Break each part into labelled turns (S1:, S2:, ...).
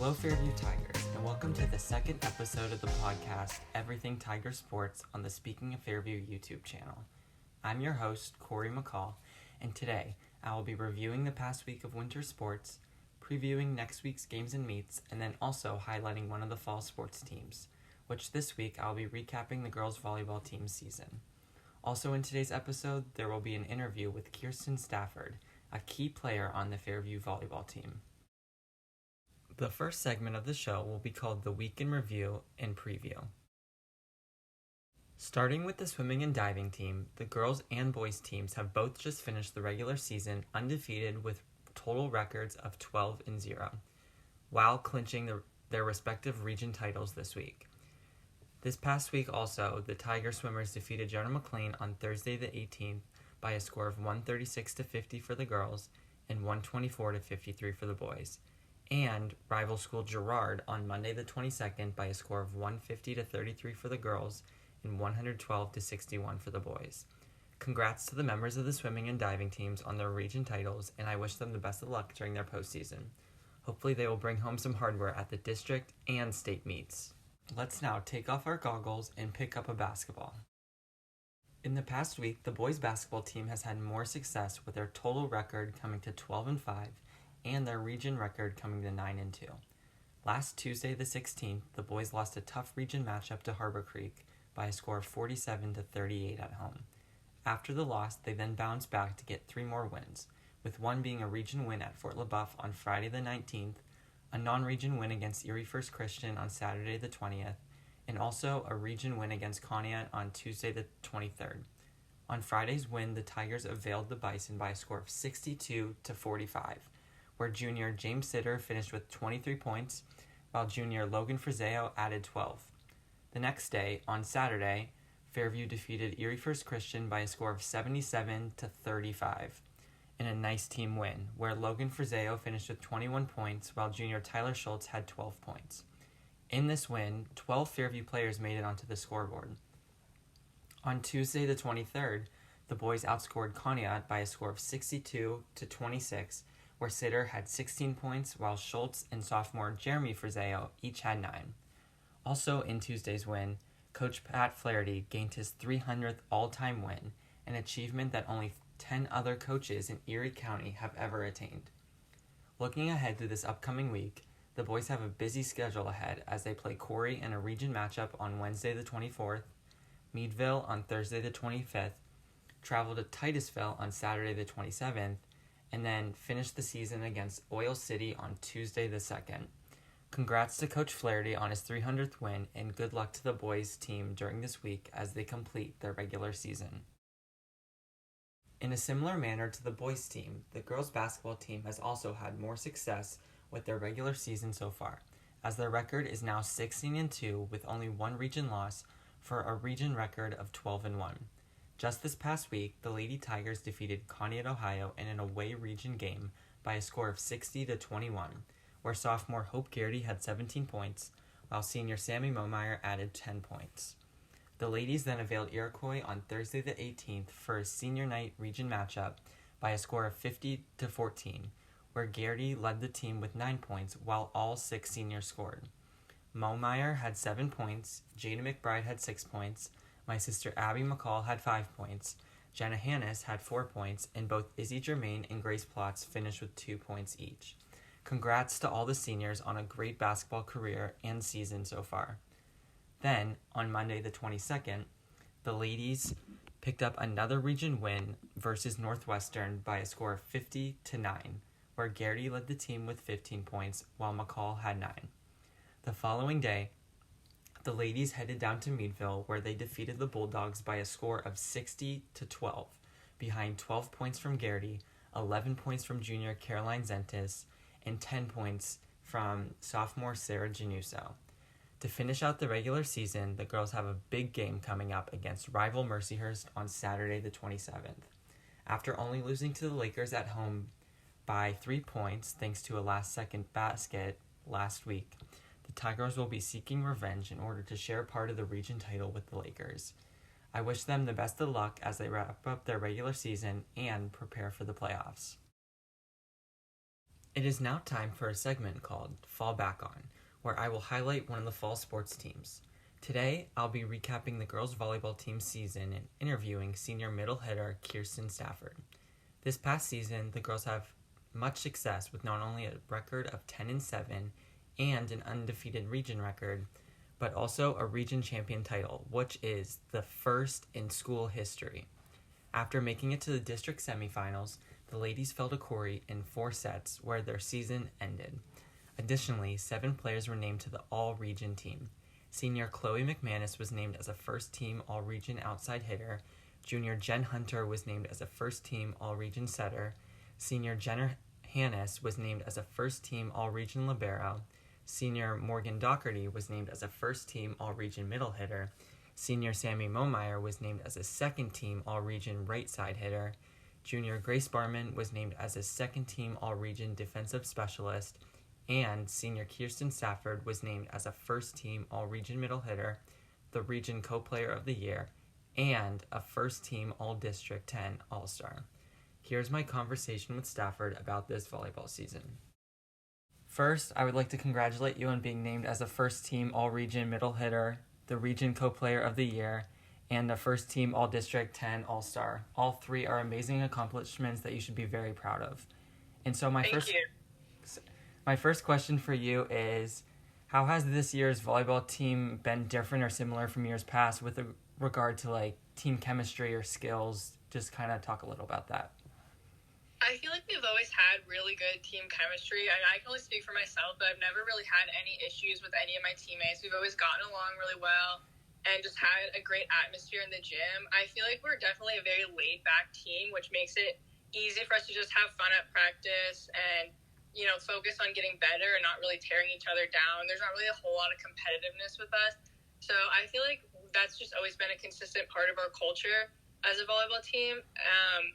S1: Hello Fairview Tigers, and welcome to the second episode of the podcast, Everything Tiger Sports, on the Speaking of Fairview YouTube channel. I'm your host, Corey McCall, and today I will be reviewing the past week of winter sports, previewing next week's games and meets, and then also highlighting one of the fall sports teams, which this week I'll be recapping the girls volleyball team's season. Also in today's episode, there will be an interview with Kiersten Stafford, a key player on the Fairview volleyball team. The first segment of the show will be called the Week in Review and Preview. Starting with the swimming and diving team, the girls and boys teams have both just finished the regular season undefeated with total records of 12-0, while clinching their respective region titles this week. This past week also, the Tiger swimmers defeated Jonah McLean on Thursday the 18th by a score of 136-50 for the girls and 124-53 for the boys, and rival school Girard on Monday the 22nd by a score of 150-33 for the girls and 112-61 for the boys. Congrats to the members of the swimming and diving teams on their region titles, and I wish them the best of luck during their postseason. Hopefully they will bring home some hardware at the district and state meets. Let's now take off our goggles and pick up a basketball. In the past week, the boys basketball team has had more success with their total record coming to 12-5 and their region record coming to 9-2. Last Tuesday the 16th, the boys lost a tough region matchup to Harbor Creek by a score of 47-38 at home. After the loss, they then bounced back to get 3 more wins, with one being a region win at Fort LaBeouf on Friday the 19th, a non-region win against Erie First Christian on Saturday the 20th, and also a region win against Conneaut on Tuesday the 23rd. On Friday's win, the Tigers availed the Bison by a score of 62-45, where junior James Sitter finished with 23 points, while junior Logan Frizeo added 12. The next day, on Saturday, Fairview defeated Erie First Christian by a score of 77-35 in a nice team win, where Logan Frizeo finished with 21 points, while junior Tyler Schultz had 12 points. In this win, 12 Fairview players made it onto the scoreboard. On Tuesday the 23rd, the boys outscored Conneaut by a score of 62-26, where Sitter had 16 points, while Schultz and sophomore Jeremy Frizeo each had 9. Also in Tuesday's win, Coach Pat Flaherty gained his 300th all-time win, an achievement that only 10 other coaches in Erie County have ever attained. Looking ahead to this upcoming week, the boys have a busy schedule ahead as they play Corey in a region matchup on Wednesday the 24th, Meadville on Thursday the 25th, travel to Titusville on Saturday the 27th, and then finish the season against Oil City on Tuesday the 2nd. Congrats to Coach Flaherty on his 300th win, and good luck to the boys team during this week as they complete their regular season. In a similar manner to the boys team, the girls basketball team has also had more success with their regular season so far, as their record is now 16-2 with only one region loss for a region record of 12-1. Just this past week, the Lady Tigers defeated Conneaut, Ohio in an away region game by a score of 60-21, where sophomore Hope Garrity had 17 points, while senior Sammy Momeyer added 10 points. The ladies then availed Iroquois on Thursday the 18th for a senior night region matchup by a score of 50-14, where Garrity led the team with 9 points, while all 6 seniors scored. Momeyer had 7 points, Jada McBride had 6 points, my sister Abby McCall had 5 points, Jenna Hannes had 4 points, and both Izzy Germain and Grace Plotz finished with 2 points each. Congrats to all the seniors on a great basketball career and season so far. Then, on Monday the 22nd, the ladies picked up another region win versus Northwestern by a score of 50-9, where Garrity led the team with 15 points, while McCall had 9. The following day, the ladies headed down to Meadville, where they defeated the Bulldogs by a score of 60-12, behind 12 points from Garrity, 11 points from junior Caroline Zentis, and 10 points from sophomore Sarah Januso. To finish out the regular season, the girls have a big game coming up against rival Mercyhurst on Saturday the 27th. After only losing to the Lakers at home by 3 points thanks to a last-second basket last week, the Tigers will be seeking revenge in order to share part of the region title with the Lakers. I wish them the best of luck as they wrap up their regular season and prepare for the playoffs. It is now time for a segment called Fall Back On, where I will highlight one of the fall sports teams. Today, I'll be recapping the girls' volleyball team season and interviewing senior middle hitter Kiersten Stafford. This past season, the girls have much success with not only a record of 10-7 and an undefeated region record, but also a region champion title, which is the first in school history. After making it to the district semifinals, the ladies fell to Corey in 4 sets, where their season ended. Additionally, 7 players were named to the all-region team. Senior Chloe McManus was named as a first-team all-region outside hitter. Junior Jen Hunter was named as a first-team all-region setter. Senior Jenner Hannes was named as a first-team all-region libero. Senior Morgan Doherty was named as a first-team all-region middle hitter. Senior Sammy Momeyer was named as a second-team all-region right side hitter. Junior Grace Barman was named as a second-team all-region defensive specialist. And senior Kiersten Stafford was named as a first-team all-region middle hitter, the region co-player of the year, and a first-team all-district 10 all-star. Here's my conversation with Stafford about this volleyball season. First, I would like to congratulate you on being named as a first-team all-region middle hitter, the region co-player of the year, and a first-team all-district 10 all-star. All 3 are amazing accomplishments that you should be very proud of. And so my first question for you is, how has this year's volleyball team been different or similar from years past with regard to like team chemistry or skills? Just kind of talk a little about that.
S2: I feel like we've always had really good team chemistry. I can only speak for myself, but I've never really had any issues with any of my teammates. We've always gotten along really well and just had a great atmosphere in the gym. I feel like we're definitely a very laid-back team, which makes it easy for us to just have fun at practice and, you know, focus on getting better and not really tearing each other down. There's not really a whole lot of competitiveness with us. So I feel like that's just always been a consistent part of our culture as a volleyball team.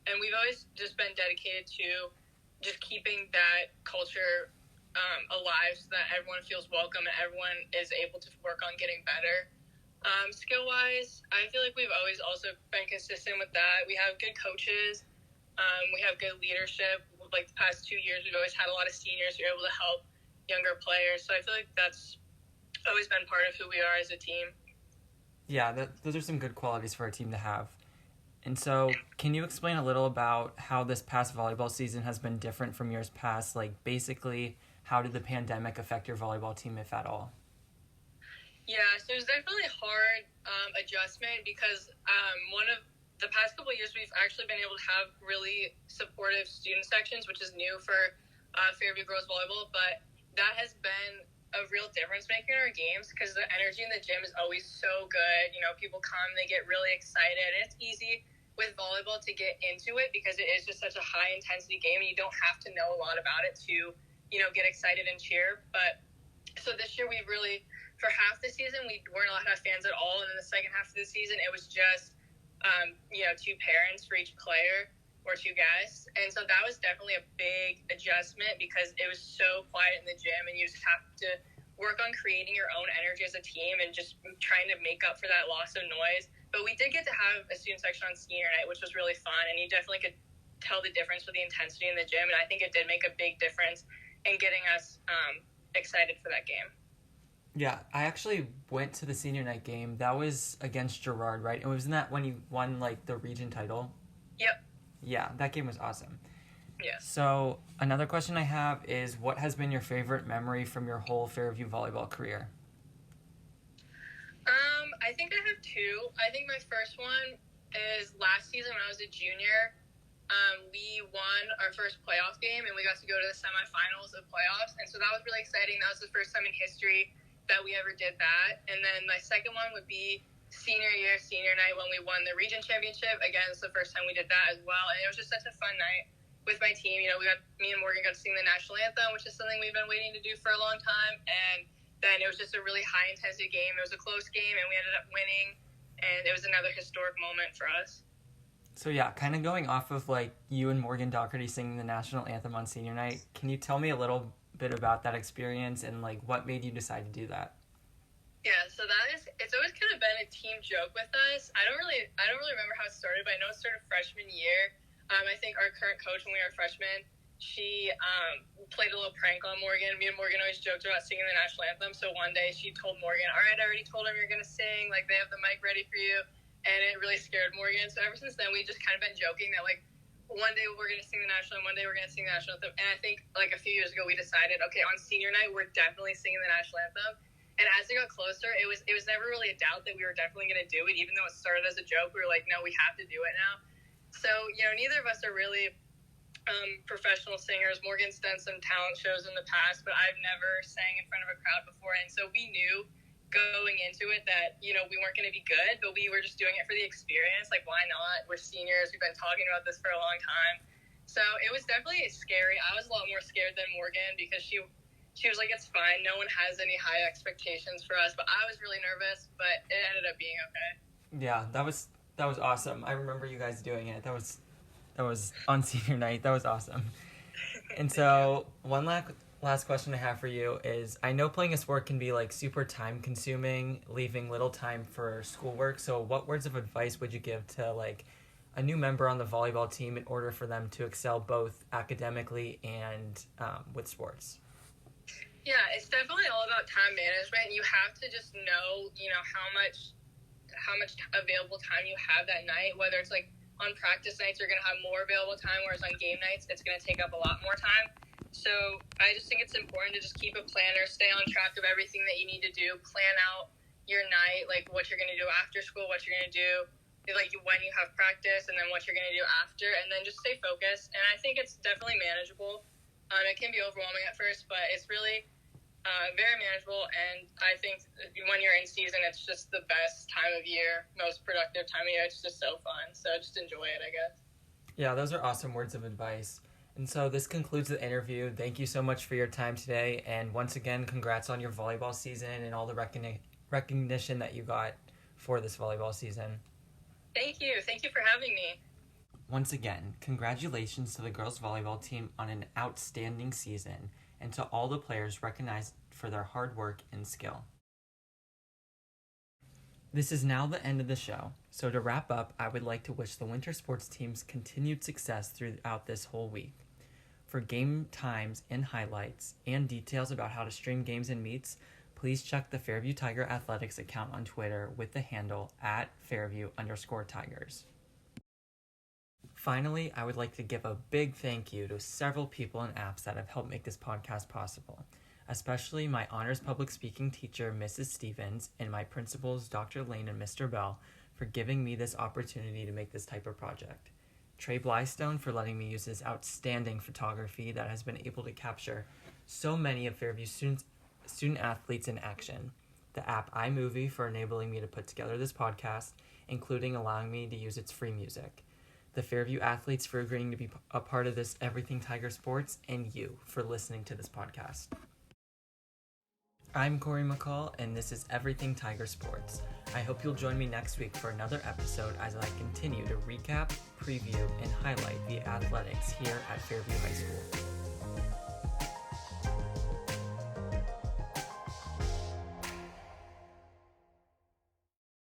S2: And we've always just been dedicated to just keeping that culture alive so that everyone feels welcome and everyone is able to work on getting better. Skill-wise, I feel like we've always also been consistent with that. We have good coaches. We have good leadership. Like the past 2 years, we've always had a lot of seniors who are able to help younger players. So I feel like that's always been part of who we are as a team.
S1: Yeah, those are some good qualities for a team to have. And so can you explain a little about how this past volleyball season has been different from years past? Like basically, how did the pandemic affect your volleyball team, if at all?
S2: Yeah, so it was definitely a hard adjustment because one of the past couple of years, we've actually been able to have really supportive student sections, which is new for Fairview Girls Volleyball, but that has been a real difference maker in our games because the energy in the gym is always so good. You know, people come, they get really excited, and it's easy with volleyball to get into it because it is just such a high-intensity game, and you don't have to know a lot about it to, you know, get excited and cheer. But so this year, we really, for half the season, we weren't allowed to have fans at all, and in the second half of the season, it was just you know, 2 parents for each player or 2 guests. And so that was definitely a big adjustment because it was so quiet in the gym and you just have to work on creating your own energy as a team and just trying to make up for that loss of noise. But we did get to have a student section on senior night, which was really fun. And you definitely could tell the difference with the intensity in the gym. And I think it did make a big difference in getting us excited for that game.
S1: Yeah, I actually went to the senior night game. That was against Girard, right? And wasn't that when you won, like, the region title?
S2: Yep.
S1: Yeah, that game was awesome.
S2: Yeah.
S1: So, another question I have is, what has been your favorite memory from your whole Fairview volleyball career?
S2: I think I have 2. I think my first one is last season when I was a junior. We won our first playoff game, and we got to go to the semifinals of playoffs. And so that was really exciting. That was the first time in history that we ever did that. And then my second one would be senior year, senior night, when we won the region championship. Again, it's the first time we did that as well. And it was just such a fun night with my team. You know, me and Morgan got to sing the national anthem, which is something we've been waiting to do for a long time. And then it was just a really high intensity game. It was a close game and we ended up winning. And it was another historic moment for us.
S1: So yeah, kind of going off of like you and Morgan Doherty singing the national anthem on senior night, can you tell me a little bit about that experience and like what made you decide to do that?
S2: Yeah, so it's always kind of been a team joke with us. I don't really remember how it started, but I know it started freshman year. I think our current coach when we were freshmen she played a little prank on Morgan. Me and Morgan always joked about singing the national anthem. So one day she told Morgan, all right, I already told them you're going to sing. Like, they have the mic ready for you. And it really scared Morgan. So ever since then, we just kind of been joking that, like, one day we're going to sing the national anthem, one day we're going to sing the national anthem. And I think, like, a few years ago, we decided, okay, on senior night, we're definitely singing the national anthem. And as it got closer, it was never really a doubt that we were definitely going to do it. Even though it started as a joke, we were like, no, we have to do it now. So, neither of us are really professional singers. Morgan's done some talent shows in the past, but I've never sang in front of a crowd before. And so we knew going into it that, we weren't going to be good, but we were just doing it for the experience. Like, why not? We're seniors. We've been talking about this for a long time. So it was definitely scary. I was a lot more scared than Morgan because she was like, it's fine. No one has any high expectations for us. But I was really nervous, but it ended up being okay.
S1: Yeah, that was awesome. I remember you guys doing it. That was on senior night. That was awesome. And so one last question I have for you is, I know playing a sport can be like super time consuming, leaving little time for schoolwork. So what words of advice would you give to like a new member on the volleyball team in order for them to excel both academically and with sports?
S2: Yeah, it's definitely all about time management. You have to just know, how much available time you have that night, whether it's like on practice nights, you're going to have more available time, whereas on game nights, it's going to take up a lot more time. So I just think it's important to just keep a planner, stay on track of everything that you need to do, plan out your night, like what you're going to do after school, what you're going to do, like when you have practice, and then what you're going to do after, and then just stay focused. And I think it's definitely manageable. It can be overwhelming at first, but it's really very manageable, and I think when you're in season, it's just the best time of year, most productive time of year. It's just so fun, so just enjoy it, I guess.
S1: Yeah, those are awesome words of advice. And so this concludes the interview. Thank you so much for your time today, and once again, congrats on your volleyball season and all the recognition that you got for this volleyball season.
S2: Thank you for having me.
S1: Once again, congratulations to the girls volleyball team on an outstanding season, and to all the players recognized for their hard work and skill. This is now the end of the show, so to wrap up, I would like to wish the winter sports teams continued success throughout this whole week. For game times and highlights, and details about how to stream games and meets, please check the Fairview Tiger Athletics account on Twitter with the handle @Fairview_Tigers. Finally, I would like to give a big thank you to several people and apps that have helped make this podcast possible, especially my honors public speaking teacher, Mrs. Stevens, and my principals, Dr. Lane and Mr. Bell, for giving me this opportunity to make this type of project. Trey Blystone for letting me use his outstanding photography that has been able to capture so many of Fairview student athletes in action. The app iMovie for enabling me to put together this podcast, including allowing me to use its free music. The Fairview athletes for agreeing to be a part of this Everything Tiger Sports, and you for listening to this podcast. I'm Corey McCall, and this is Everything Tiger Sports. I hope you'll join me next week for another episode as I continue to recap, preview, and highlight the athletics here at Fairview High School.